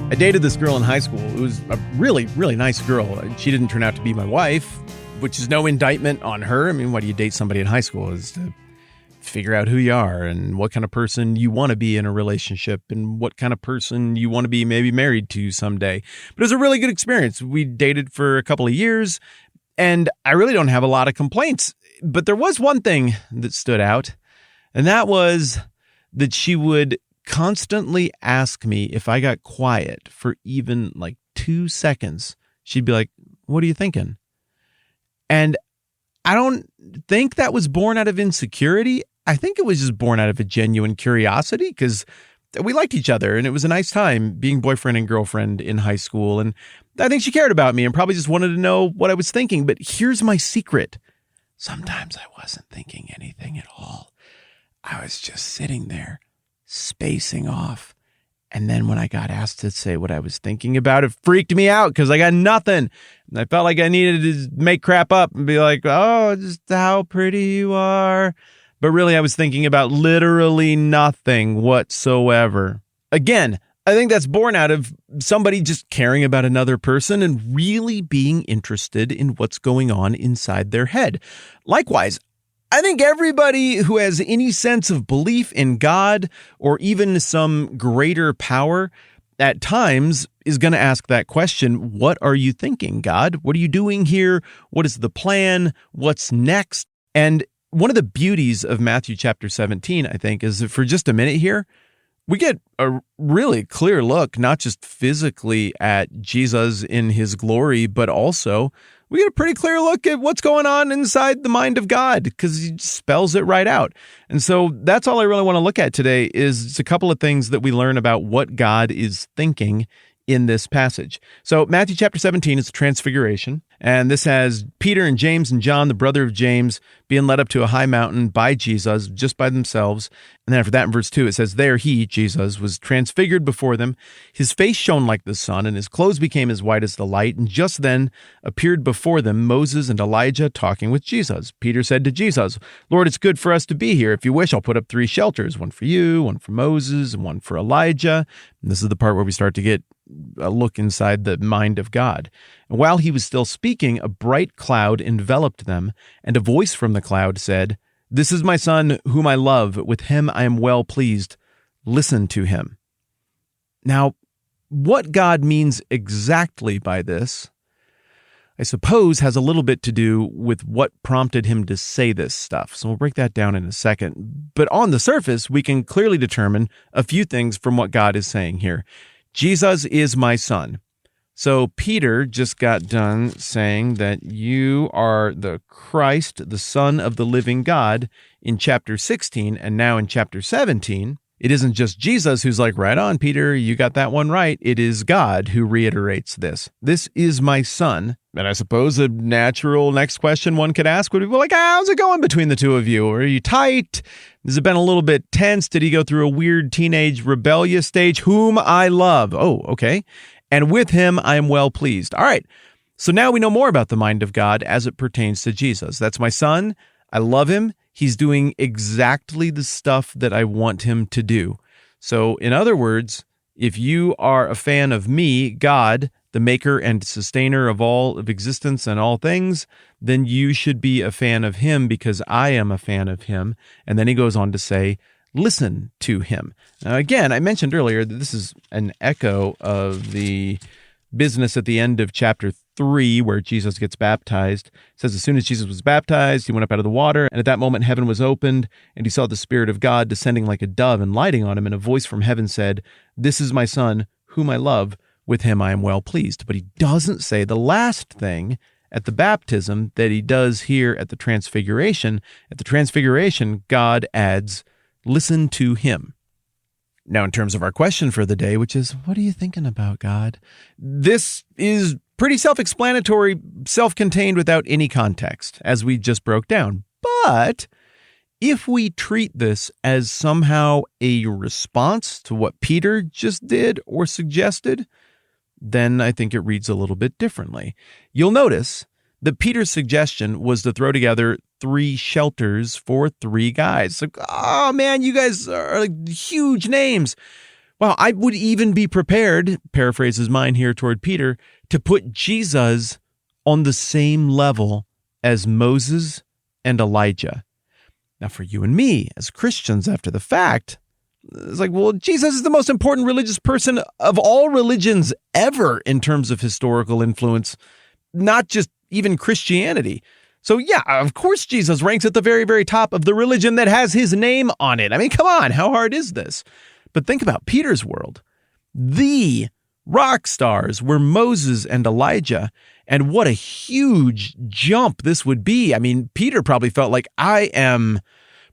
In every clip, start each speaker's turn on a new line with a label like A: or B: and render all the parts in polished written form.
A: I dated this girl in high school. It was a really, really nice girl. She didn't turn out to be my wife, which is no indictment on her. I mean, why do you date somebody in high school? Is to figure out who you are and what kind of person you want to be in a relationship and what kind of person you want to be maybe married to someday. But it was a really good experience. We dated for a couple of years, and I really don't have a lot of complaints. But there was one thing that stood out, and that was that she would constantly ask me if I got quiet for even like 2 seconds. She'd be like, "What are you thinking?" And I don't think that was born out of insecurity. I think it was just born out of a genuine curiosity because we liked each other and it was a nice time being boyfriend and girlfriend in high school. And I think she cared about me and probably just wanted to know what I was thinking. But here's my secret. Sometimes I wasn't thinking anything at all. I was just sitting there spacing off. And then when I got asked to say what I was thinking about, it freaked me out because I got nothing. And I felt like I needed to make crap up and be like, "Oh, just how pretty you are." But really, I was thinking about literally nothing whatsoever. Again, I think that's born out of somebody just caring about another person and really being interested in what's going on inside their head. Likewise, I think everybody who has any sense of belief in God or even some greater power at times is going to ask that question, what are you thinking, God? What are you doing here? What is the plan? What's next? And one of the beauties of Matthew chapter 17, I think, is that for just a minute here, we get a really clear look, not just physically at Jesus in his glory, but also we get a pretty clear look at what's going on inside the mind of God because he spells it right out. And so that's all I really want to look at today is a couple of things that we learn about what God is thinking in this passage. So Matthew chapter 17 is the transfiguration, and this has Peter and James and John, the brother of James, being led up to a high mountain by Jesus just by themselves. And then after that in verse 2, it says, "There he, Jesus, was transfigured before them. His face shone like the sun, and his clothes became as white as the light. And just then appeared before them Moses and Elijah talking with Jesus. Peter said to Jesus, 'Lord, it's good for us to be here. If you wish, I'll put up 3 shelters, one for you, one for Moses, and one for Elijah.'" And this is the part where we start to get a look inside the mind of God. And while he was still speaking, a bright cloud enveloped them, and a voice from the cloud said, "This is my son whom I love. With him I am well pleased. Listen to him." Now, what God means exactly by this, I suppose, has a little bit to do with what prompted him to say this stuff. So we'll break that down in a second. But on the surface, we can clearly determine a few things from what God is saying here. Jesus is my son. So Peter just got done saying that you are the Christ, the Son of the living God in chapter 16. And now in chapter 17, it isn't just Jesus who's like, "Right on, Peter, you got that one right." It is God who reiterates this. This is my son. And I suppose a natural next question one could ask would be like, how's it going between the two of you? Are you tight? Has it been a little bit tense? Did he go through a weird teenage rebellious stage? Whom I love. Oh, okay. And with him, I am well pleased. All right. So now we know more about the mind of God as it pertains to Jesus. That's my son. I love him. He's doing exactly the stuff that I want him to do. So in other words, if you are a fan of me, God, the maker and sustainer of all of existence and all things, then you should be a fan of him because I am a fan of him. And then he goes on to say, listen to him. Now, again, I mentioned earlier that this is an echo of the business at the end of chapter 3, where Jesus gets baptized. It says, as soon as Jesus was baptized, he went up out of the water, and at that moment heaven was opened, and he saw the Spirit of God descending like a dove and lighting on him, and a voice from heaven said, "This is my son, whom I love. With him I am well pleased." But he doesn't say the last thing at the baptism that he does here at the transfiguration. At the transfiguration, God adds, "Listen to him." Now, in terms of our question for the day, which is, what are you thinking about, God? This is pretty self-explanatory, self-contained without any context, as we just broke down. But if we treat this as somehow a response to what Peter just did or suggested, then I think it reads a little bit differently. You'll notice that Peter's suggestion was to throw together 3 shelters for 3 guys. Like, oh man, you guys are like huge names. Well, I would even be prepared, paraphrases mine here toward Peter, to put Jesus on the same level as Moses and Elijah. Now, for you and me, as Christians after the fact, it's like, well, Jesus is the most important religious person of all religions ever in terms of historical influence, not just even Christianity. So yeah, of course Jesus ranks at the very, very top of the religion that has his name on it. I mean, come on, how hard is this? But think about Peter's world. The rock stars were Moses and Elijah, and what a huge jump this would be. I mean, Peter probably felt like, I am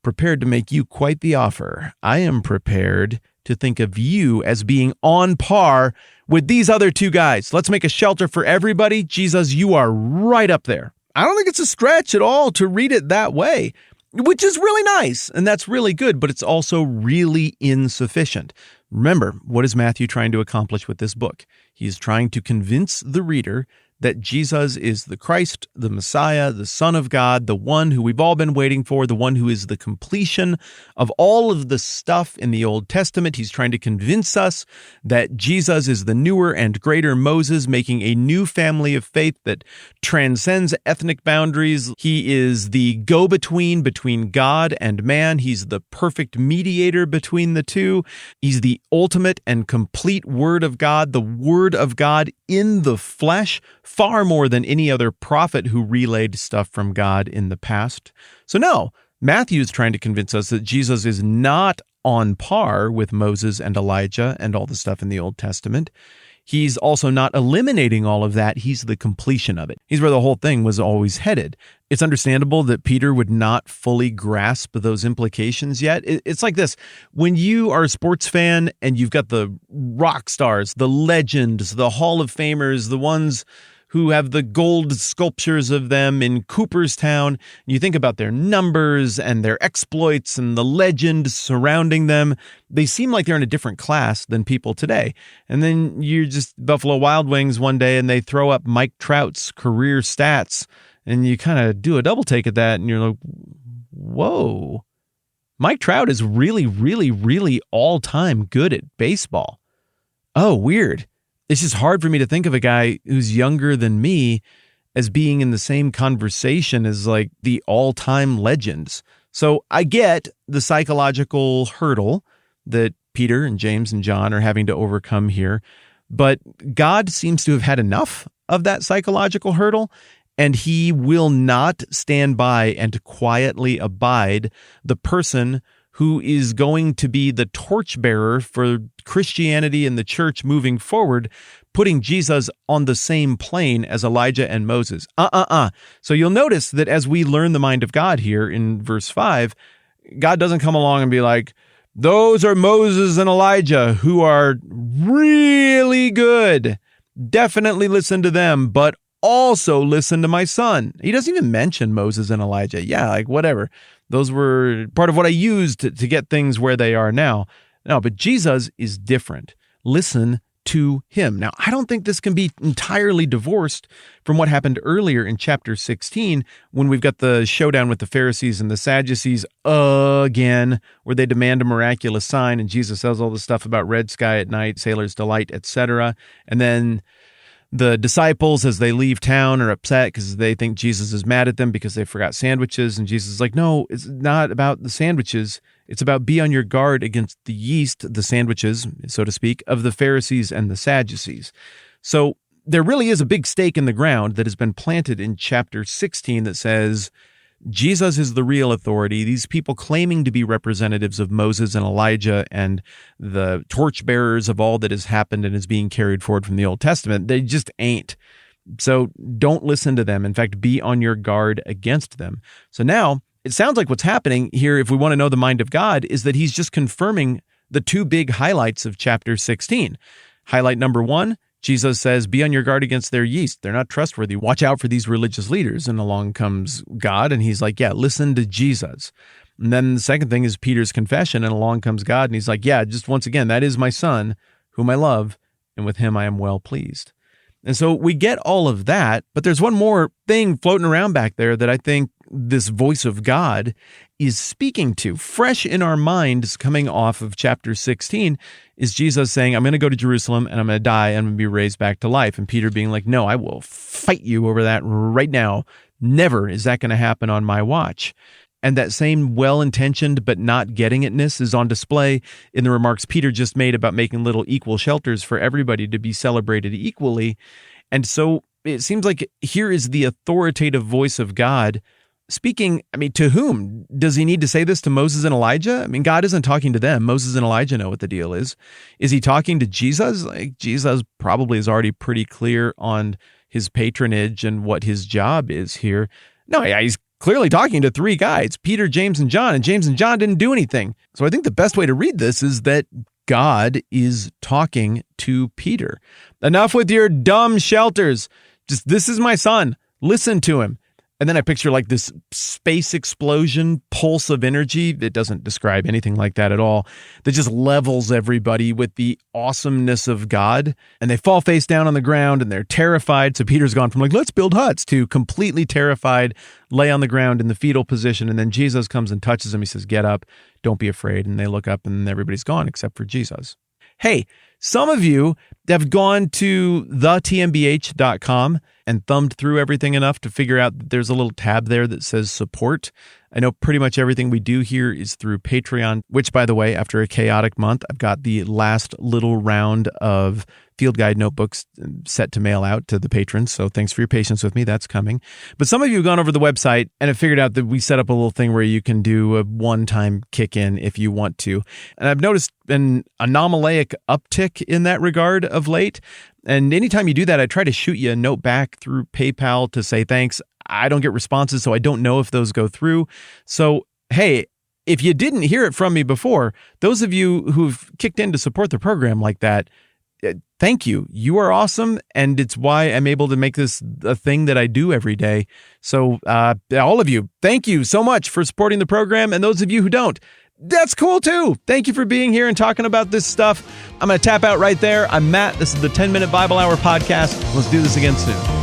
A: prepared to make you quite the offer. I am prepared to think of you as being on par with these other two guys. Let's make a shelter for everybody. Jesus, you are right up there. I don't think it's a stretch at all to read it that way, which is really nice, and that's really good, but it's also really insufficient. Remember, what is Matthew trying to accomplish with this book? He is trying to convince the reader that Jesus is the Christ, the Messiah, the Son of God, the one who we've all been waiting for, the one who is the completion of all of the stuff in the Old Testament. He's trying to convince us that Jesus is the newer and greater Moses, making a new family of faith that transcends ethnic boundaries. He is the go-between between God and man. He's the perfect mediator between the two. He's the ultimate and complete Word of God, the Word of God in the flesh, far more than any other prophet who relayed stuff from God in the past. So no, Matthew is trying to convince us that Jesus is not on par with Moses and Elijah and all the stuff in the Old Testament. He's also not eliminating all of that. He's the completion of it. He's where the whole thing was always headed. It's understandable that Peter would not fully grasp those implications yet. It's like this. When you are a sports fan and you've got the rock stars, the legends, the Hall of Famers, the ones who have the gold sculptures of them in Cooperstown. You think about their numbers and their exploits and the legend surrounding them. They seem like they're in a different class than people today. And then you're just Buffalo Wild Wings one day and they throw up Mike Trout's career stats and you kind of do a double take at that and you're like, whoa, Mike Trout is really, really, really all-time good at baseball. Oh, weird. It's just hard for me to think of a guy who's younger than me as being in the same conversation as like the all-time legends. So I get the psychological hurdle that Peter and James and John are having to overcome here, but God seems to have had enough of that psychological hurdle, and he will not stand by and quietly abide the person who is going to be the torchbearer for Christianity and the church moving forward, putting Jesus on the same plane as Elijah and Moses. So you'll notice that as we learn the mind of God here in verse 5, God doesn't come along and be like, those are Moses and Elijah who are really good. Definitely listen to them, but also listen to my son. He doesn't even mention Moses and Elijah. Yeah, like whatever. Those were part of what I used to get things where they are now. No, but Jesus is different. Listen to him. Now, I don't think this can be entirely divorced from what happened earlier in chapter 16 when we've got the showdown with the Pharisees and the Sadducees again, where they demand a miraculous sign and Jesus says all the stuff about red sky at night, sailor's delight, etc. And then the disciples, as they leave town, are upset because they think Jesus is mad at them because they forgot sandwiches. And Jesus is like, no, it's not about the sandwiches. It's about be on your guard against the yeast, the sandwiches, so to speak, of the Pharisees and the Sadducees. So there really is a big stake in the ground that has been planted in chapter 16 that says Jesus is the real authority. These people claiming to be representatives of Moses and Elijah and the torchbearers of all that has happened and is being carried forward from the Old Testament, they just ain't. So don't listen to them. In fact, be on your guard against them. So now it sounds like what's happening here, if we want to know the mind of God, is that he's just confirming the two big highlights of chapter 16. Highlight number 1, Jesus says, be on your guard against their yeast. They're not trustworthy. Watch out for these religious leaders. And along comes God, and he's like, yeah, listen to Jesus. And then the second thing is Peter's confession, and along comes God, and he's like, yeah, just once again, that is my son, whom I love, and with him I am well pleased. And so we get all of that, but there's one more thing floating around back there that I think this voice of God is speaking to. Fresh in our minds, coming off of chapter 16, is Jesus saying, I'm going to go to Jerusalem and I'm going to die and I'm going to be raised back to life. And Peter being like, no, I will fight you over that right now. Never is that going to happen on my watch. And that same well-intentioned but not getting itness is on display in the remarks Peter just made about making little equal shelters for everybody to be celebrated equally. And so it seems like here is the authoritative voice of God speaking. I mean, to whom? Does he need to say this to Moses and Elijah? I mean, God isn't talking to them. Moses and Elijah know what the deal is. Is he talking to Jesus? Like, Jesus probably is already pretty clear on his patronage and what his job is here. No, he's clearly talking to three guys, Peter, James, and John John didn't do anything. So I think the best way to read this is that God is talking to Peter. Enough with your dumb shelters. Just, this is my son. Listen to him. And then I picture like this space explosion, pulse of energy. It doesn't describe anything like that at all. That just levels everybody with the awesomeness of God. And they fall face down on the ground and they're terrified. So Peter's gone from like, let's build huts, to completely terrified, lay on the ground in the fetal position. And then Jesus comes and touches him. He says, get up, don't be afraid. And they look up and everybody's gone except for Jesus. Hey, some of you have gone to thetmbh.com and thumbed through everything enough to figure out that there's a little tab there that says support. I know pretty much everything we do here is through Patreon, which, by the way, after a chaotic month, I've got the last little round of field guide notebooks set to mail out to the patrons. So thanks for your patience with me. That's coming. But some of you have gone over to the website and have figured out that we set up a little thing where you can do a one-time kick-in if you want to. And I've noticed an anomalic uptick in that regard of late. And anytime you do that, I try to shoot you a note back through PayPal to say thanks. I don't get responses, so I don't know if those go through. So, hey, if you didn't hear it from me before, those of you who've kicked in to support the program like that, thank you. You are awesome, and it's why I'm able to make this a thing that I do every day. So, all of you, thank you so much for supporting the program, and those of you who don't, that's cool too. Thank you for being here and talking about this stuff. I'm going to tap out right there. I'm Matt. This is the 10-Minute Bible Hour podcast. Let's do this again soon.